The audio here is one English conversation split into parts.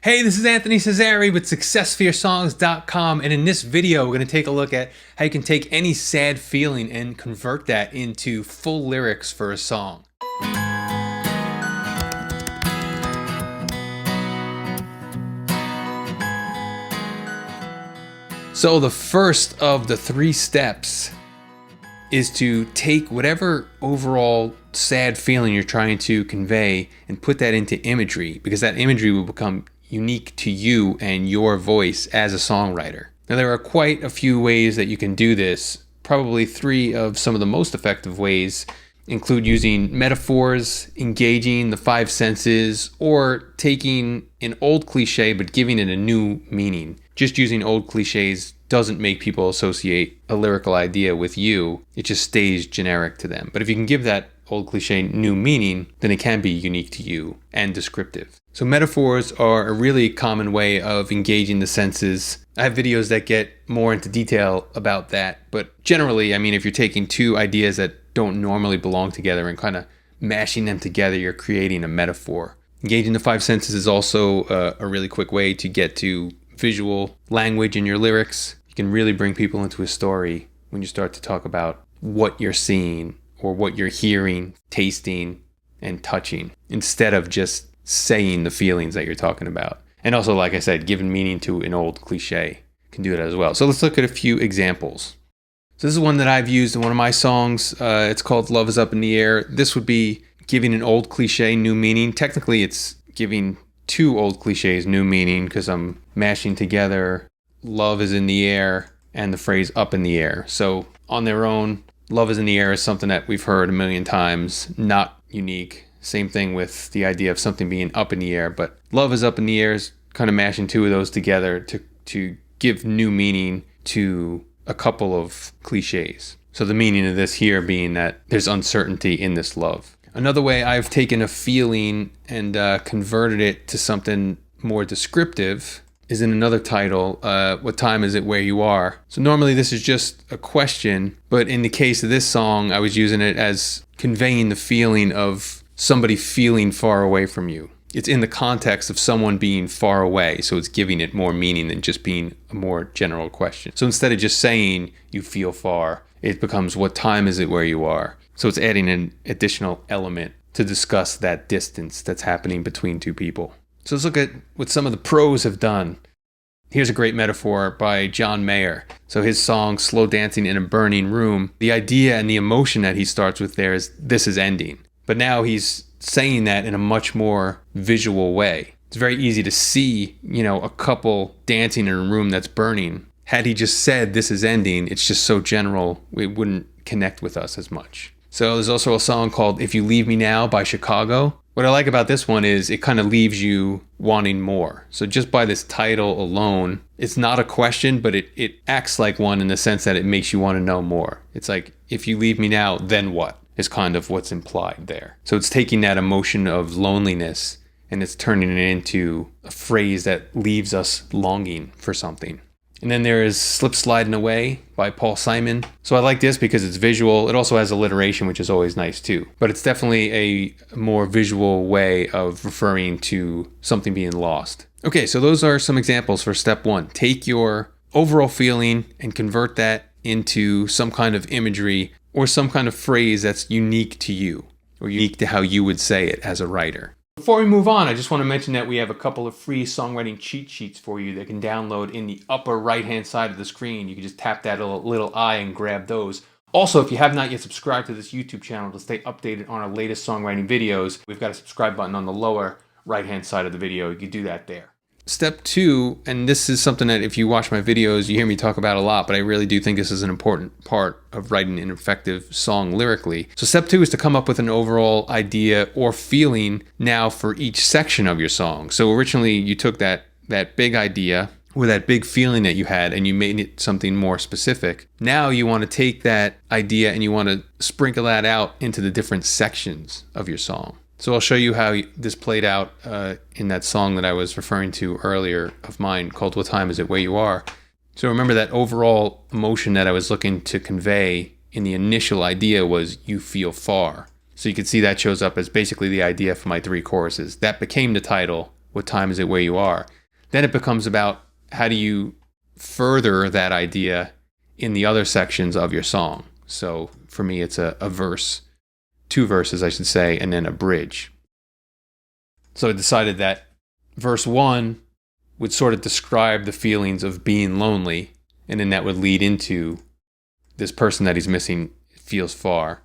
Hey, this is Anthony Cesari with SuccessForYourSongs.com, and in this video we're going to take a look at how you can take any sad feeling and convert that into full lyrics for a song. So the first of the 3 steps is to take whatever overall sad feeling you're trying to convey and put that into imagery, because that imagery will become unique to you and your voice as a songwriter. Now, there are quite a few ways that you can do this. Probably 3 of some of the most effective ways include using metaphors, engaging the 5 senses, or taking an old cliche but giving it a new meaning. Just using old cliches doesn't make people associate a lyrical idea with you. It just stays generic to them. But if you can give that old cliche new meaning, then it can be unique to you and descriptive. So metaphors are a really common way of engaging the senses. I have videos that get more into detail about that, but generally, if you're taking 2 ideas that don't normally belong together and kind of mashing them together, you're creating a metaphor. Engaging the 5 senses is also a really quick way to get to visual language in your lyrics. You can really bring people into a story when you start to talk about what you're seeing or what you're hearing, tasting, and touching, instead of just saying the feelings that you're talking about. And also, like I said, giving meaning to an old cliche can do it as well. So let's look at a few examples. So this is one that I've used in one of my songs. It's called Love Is Up in the Air. This would be giving an old cliche new meaning. Technically, it's giving 2 old cliches new meaning, because I'm mashing together love is in the air and the phrase up in the air. So on their own, love is in the air is something that we've heard a million times, not unique. Same thing with the idea of something being up in the air, but love is up in the air is kind of mashing 2 of those together to give new meaning to a couple of cliches. So the meaning of this here being that there's uncertainty in this love. Another way I've taken a feeling and converted it to something more descriptive is in another title, What Time Is It Where You Are? So normally this is just a question, but in the case of this song, I was using it as conveying the feeling of somebody feeling far away from you. It's in the context of someone being far away, so it's giving it more meaning than just being a more general question. So instead of just saying you feel far, it becomes what time is it where you are? So it's adding an additional element to discuss that distance that's happening between 2 people. So let's look at what some of the pros have done. Here's a great metaphor by John Mayer. So his song, Slow Dancing in a Burning Room, the idea and the emotion that he starts with there is this is ending. But now he's saying that in a much more visual way. It's very easy to see, a couple dancing in a room that's burning. Had he just said this is ending, it's just so general, it wouldn't connect with us as much. So there's also a song called If You Leave Me Now by Chicago. What I like about this one is it kind of leaves you wanting more. So just by this title alone, it's not a question, but it acts like one in the sense that it makes you want to know more. It's like, if you leave me now, then what? Is kind of what's implied there. So it's taking that emotion of loneliness and it's turning it into a phrase that leaves us longing for something. And then there is Slip Sliding Away by Paul Simon. So I like this because it's visual. It also has alliteration, which is always nice too. But it's definitely a more visual way of referring to something being lost. Okay, so those are some examples for step 1. Take your overall feeling and convert that into some kind of imagery or some kind of phrase that's unique to you or unique to how you would say it as a writer. Before we move on, I just want to mention that we have a couple of free songwriting cheat sheets for you that can download in the upper right-hand side of the screen. You can just tap that little eye and grab those. Also, if you have not yet subscribed to this YouTube channel to stay updated on our latest songwriting videos, we've got a subscribe button on the lower right-hand side of the video. You can do that there. Step 2, and this is something that if you watch my videos, you hear me talk about a lot, but I really do think this is an important part of writing an effective song lyrically. So step 2 is to come up with an overall idea or feeling now for each section of your song. So originally you took that big idea or that big feeling that you had and you made it something more specific. Now you want to take that idea and you want to sprinkle that out into the different sections of your song. So I'll show you how this played out in that song that I was referring to earlier of mine called What Time Is It Where You Are? So remember that overall emotion that I was looking to convey in the initial idea was you feel far. So you can see that shows up as basically the idea for my 3 choruses. That became the title, What Time Is It Where You Are? Then it becomes about how do you further that idea in the other sections of your song. So for me, it's a verse, 2 verses, I should say, and then a bridge. So I decided that verse 1 would sort of describe the feelings of being lonely, and then that would lead into this person that he's missing feels far.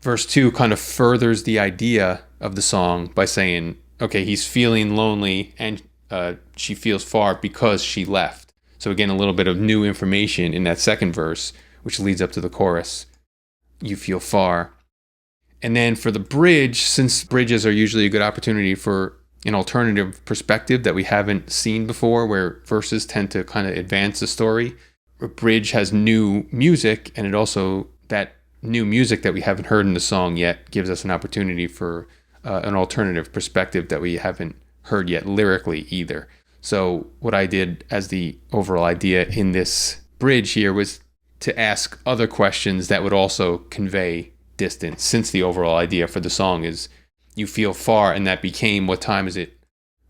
Verse 2 kind of furthers the idea of the song by saying, okay, he's feeling lonely and she feels far because she left. So again, a little bit of new information in that second verse, which leads up to the chorus, you feel far. And then for the bridge, since bridges are usually a good opportunity for an alternative perspective that we haven't seen before, where verses tend to kind of advance the story, a bridge has new music, and it also, that new music that we haven't heard in the song yet gives us an opportunity for an alternative perspective that we haven't heard yet lyrically either. So what I did as the overall idea in this bridge here was to ask other questions that would also convey distance, since the overall idea for the song is you feel far, and that became what time is it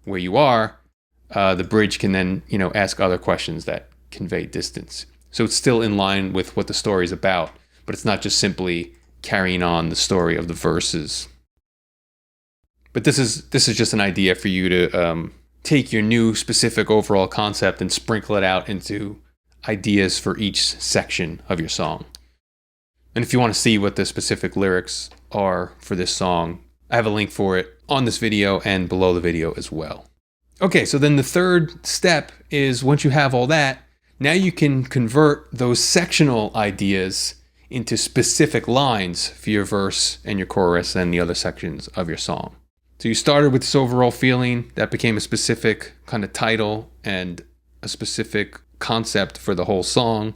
where you are. The bridge can then, ask other questions that convey distance. So it's still in line with what the story is about, but it's not just simply carrying on the story of the verses. But this is just an idea for you to take your new specific overall concept and sprinkle it out into ideas for each section of your song. And if you want to see what the specific lyrics are for this song, I have a link for it on this video and below the video as well. Okay, so then the third step is, once you have all that, now you can convert those sectional ideas into specific lines for your verse and your chorus and the other sections of your song. So you started with this overall feeling that became a specific kind of title and a specific concept for the whole song.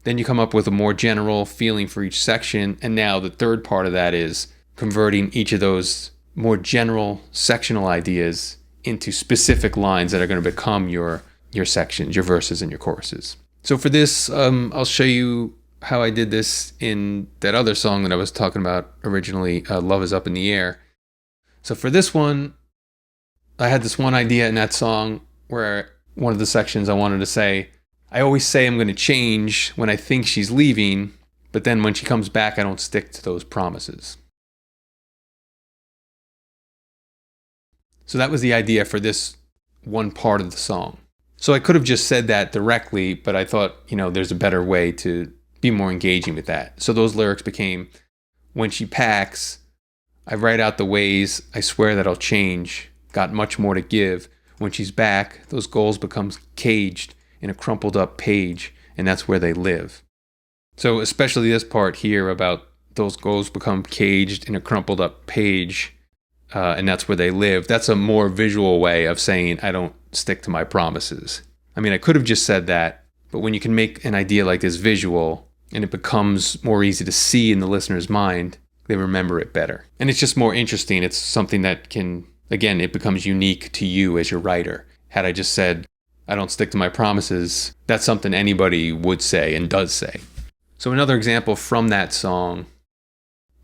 Then you come up with a more general feeling for each section. And now the third part of that is converting each of those more general sectional ideas into specific lines that are going to become your sections, your verses and your choruses. So for this, I'll show you how I did this in that other song that I was talking about originally, Love Is Up in the Air. So for this one, I had this one idea in that song where one of the sections I wanted to say, I always say I'm going to change when I think she's leaving, but then when she comes back, I don't stick to those promises. So that was the idea for this one part of the song. So I could have just said that directly, but I thought, there's a better way to be more engaging with that. So those lyrics became, when she packs, I write out the ways, I swear that I'll change, got much more to give. When she's back, those goals become caged in a crumpled up page, and that's where they live. So especially this part here about those goals become caged in a crumpled up page, and that's where they live. That's a more visual way of saying I don't stick to my promises. I mean, I could have just said that, but when you can make an idea like this visual and it becomes more easy to see in the listener's mind, they remember it better. And it's just more interesting. It's something that can, again, it becomes unique to you as your writer. Had I just said, I don't stick to my promises, that's something anybody would say and does say. So another example from that song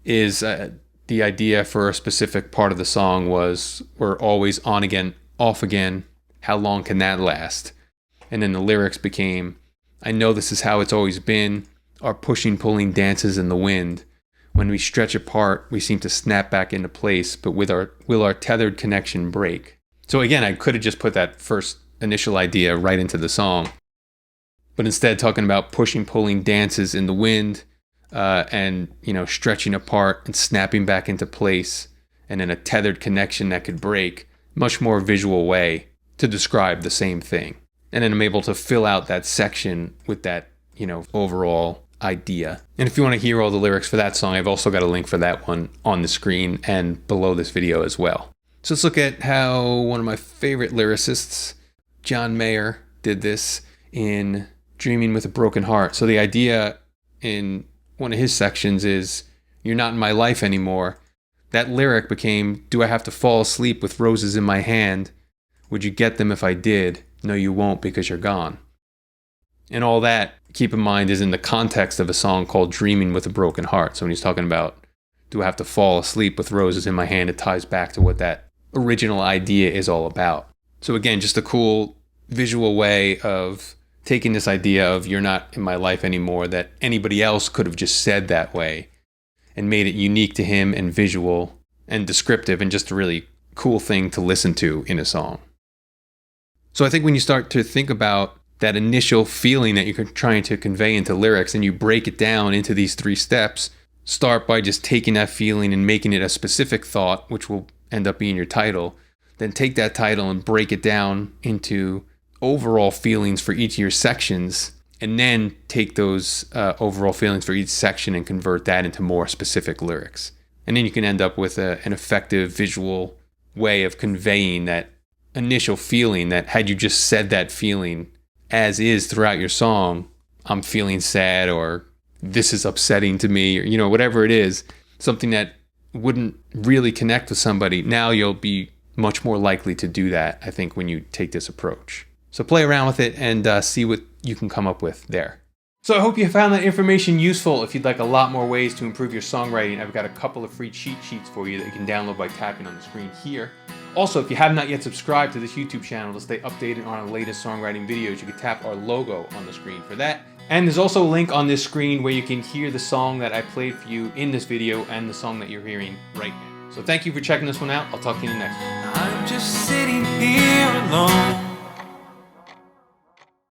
is the idea for a specific part of the song was, we're always on again, off again, how long can that last? And then the lyrics became, I know this is how it's always been, our pushing, pulling dances in the wind. When we stretch apart, we seem to snap back into place, but will our tethered connection break? So again, I could have just put that first initial idea right into the song, but instead talking about pushing, pulling dances in the wind, and stretching apart and snapping back into place, and then a tethered connection that could break, much more visual way to describe the same thing. And then I'm able to fill out that section with that, overall idea. And if you want to hear all the lyrics for that song, I've also got a link for that one on the screen and below this video as well. So let's look at how one of my favorite lyricists, John Mayer, did this in Dreaming with a Broken Heart. So the idea in one of his sections is, you're not in my life anymore. That lyric became, do I have to fall asleep with roses in my hand? Would you get them if I did? No, you won't, because you're gone. And all that, keep in mind, is in the context of a song called Dreaming with a Broken Heart. So when he's talking about, do I have to fall asleep with roses in my hand, it ties back to what that original idea is all about. So again, just a cool visual way of taking this idea of you're not in my life anymore, that anybody else could have just said that way, and made it unique to him and visual and descriptive and just a really cool thing to listen to in a song. So I think when you start to think about that initial feeling that you're trying to convey into lyrics and you break it down into these 3 steps, start by just taking that feeling and making it a specific thought, which will end up being your title. Then take that title and break it down into overall feelings for each of your sections, and then take those overall feelings for each section and convert that into more specific lyrics. And then you can end up with an effective visual way of conveying that initial feeling that had you just said that feeling as is throughout your song, I'm feeling sad, or this is upsetting to me, or whatever it is, something that wouldn't really connect with somebody, now you'll be much more likely to do that, I think, when you take this approach. So play around with it and see what you can come up with there. So I hope you found that information useful. If you'd like a lot more ways to improve your songwriting, I've got a couple of free cheat sheets for you that you can download by tapping on the screen here. Also, if you have not yet subscribed to this YouTube channel to stay updated on our latest songwriting videos, you can tap our logo on the screen for that. And there's also a link on this screen where you can hear the song that I played for you in this video and the song that you're hearing right now. So thank you for checking this one out. I'll talk to you in the next one. I'm just sitting here alone.